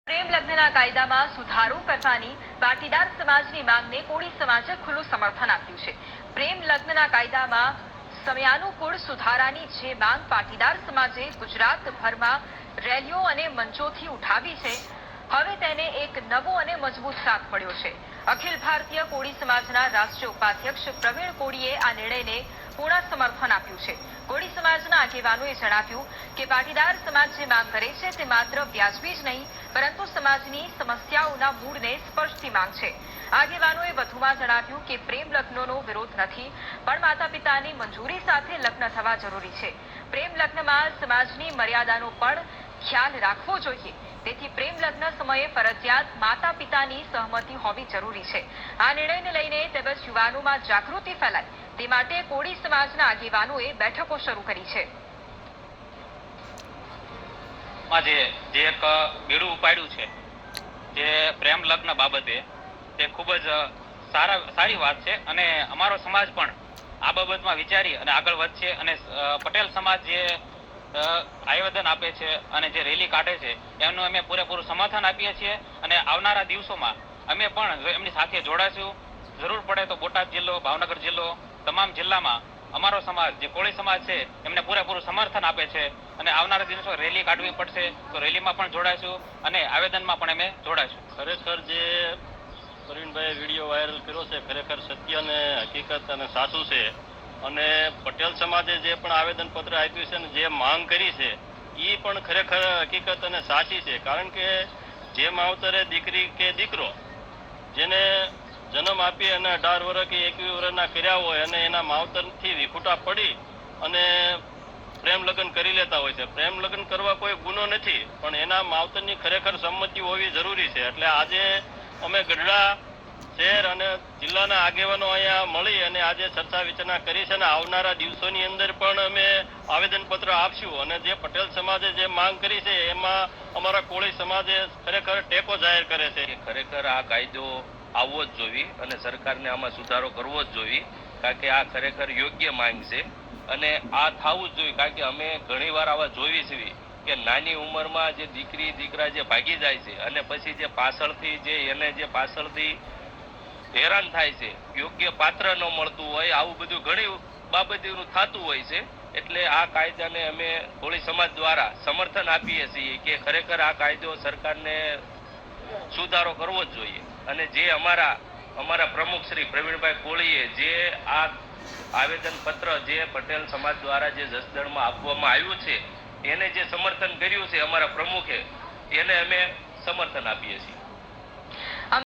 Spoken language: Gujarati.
પ્રેમ લગ્નના કાયદામાં સુધારો કરવાની પાટીદાર સમાજની માંગને કોળી સમાજે ખુલ્લું સમર્થન આપ્યું છે। પ્રેમ લગ્નના કાયદામાં સમયાનુકૂળ સુધારાની જે માંગ પાટીદાર સમાજે ગુજરાતભરમાં રેલીઓ અને મંચોથી ઉઠાવી છે, હવે તેને એક નવો અને મજબૂત સાથ મળ્યો છે। અખિલ ભારતીય કોળી સમાજના રાષ્ટ્રીય ઉપાધ્યક્ષ પ્રવીણ કોળીએ આ નિર્ણયને પૂર્ણ સમર્થન આપ્યું છે। કોળી સમાજના આગેવાનોએ જણાવ્યું કે પાટીદાર સમાજ જે માંગ કરે છે તે માત્ર વ્યાજબી જ નહીં, પરંતુ સમાજની સમસ્યાઓના મૂળને સ્પર્શતી માંગ છે। આગેવાનોએ વધુમાં જણાવ્યું કે પ્રેમ લગ્નનો વિરોધ નથી, પણ માતા પિતાની મંજૂરી સાથે લગ્ન થવા જરૂરી છે। પ્રેમ લગ્નમાં સમાજની મર્યાદાનો પણ ખ્યાલ રાખવો જોઈએ, તેથી પ્રેમ લગ્ન સમયે ફરજિયાત માતા પિતાની સહમતિ હોવી જરૂરી છે। આ નિર્ણયને લઈને તેમજ યુવાનોમાં જાગૃતિ ફેલાય તે માટે કોળી સમાજના આગેવાનોએ બેઠકો શરૂ કરી છે। જે એક બીડું ઉપાડ્યું છે જે પ્રેમ લગ્ન બાબતે, તે ખૂબ જ સારી વાત છે અને અમારો સમાજ પણ આ બાબતમાં વિચારી અને આગળ વધશે અને પટેલ સમાજ જે આવેદન આપે છે અને જે રેલી કાઢે છે એમનું અમે પૂરેપૂરું સમર્થન આપીએ છીએ અને આવનારા દિવસોમાં અમે પણ એમની સાથે જોડાશું। જરૂર પડે તો બોટાદ જિલ્લો, ભાવનગર જિલ્લો, તમામ જિલ્લામાં અમારો સમાજ જે કોળી સમાજ છે એમને પૂરેપૂરું સમર્થન આપે છે અને આવનારા દિવસો રેલી કાઢવી પડશે તો રેલીમાં પણ જોડાશું અને આવેદનમાં પણ અમે જોડાશું। ખરેખર જે પ્રવીણભાઈએ વિડીયો વાયરલ કર્યો છે ખરેખર સત્ય અને હકીકત અને સાચું છે અને પટેલ સમાજે જે પણ આવેદનપત્ર આપ્યું છે અને જે માંગ કરી છે એ પણ ખરેખર હકીકત અને સાચી છે। કારણ કે જે માવતરે દીકરી કે દીકરો જેને જન્મ આપી અને 18 વર્ષ કે 21 વર્ષના કર્યા હોય અને એના માવતરથી વિખૂટા પડી અને પ્રેમ લગ્ન કરી લેતા હોય છે। પ્રેમ લગ્ન કરવા કોઈ ગુનો નથી, પણ એના માવતરની ખરેખર સંમતિ હોવી જરૂરી છે। એટલે આજે અમે ગઢડા શહેર અને જિલ્લાના આગેવાનો અહીંયા મળી અને આજે ચર્ચા વિચારણા કરી છે અને આવનારા દિવસોની અંદર પણ અમે આવેદનપત્ર આપશું અને જે પટેલ સમાજે જે માંગ કરી છે એમાં અમારા કોળી સમાજે ખરેખર ટેકો જાહેર કરે છે। ખરેખર આ કાયદો આવવો જ જોઈએ અને સરકારને આમાં સુધારો કરવો જ જોઈએ, કારણ કે આ ખરેખર યોગ્ય માંગ છે અને આ થવું જ જોઈએ। કારણ કે અમે ઘણીવાર આવા જોઈ છીએ કે નાની ઉંમરમાં જે દીકરી દીકરા જે ભાગી જાય છે અને પછી જે પાછળથી હેરાન થાય છે, યોગ્ય પાત્ર ન મળતું હોય, આવું બધું ઘણી બાબતોનું થતું હોય છે। એટલે આ કાયદાને અમે કોળી સમાજ દ્વારા સમર્થન આપીએ છીએ કે ખરેખર આ કાયદો સરકારને સુધારો કરવો જ જોઈએ અને જે અમારા પ્રમુખ શ્રી પ્રવીણભાઈ કોળીએ જે આ આવેદન પત્ર જે પટેલ સમાજ દ્વારા જે જસદણમાં આપવામાં આવ્યું છે એને જે સમર્થન કર્યું છે અમારા પ્રમુખે, એને અમે સમર્થન આપીએ છીએ।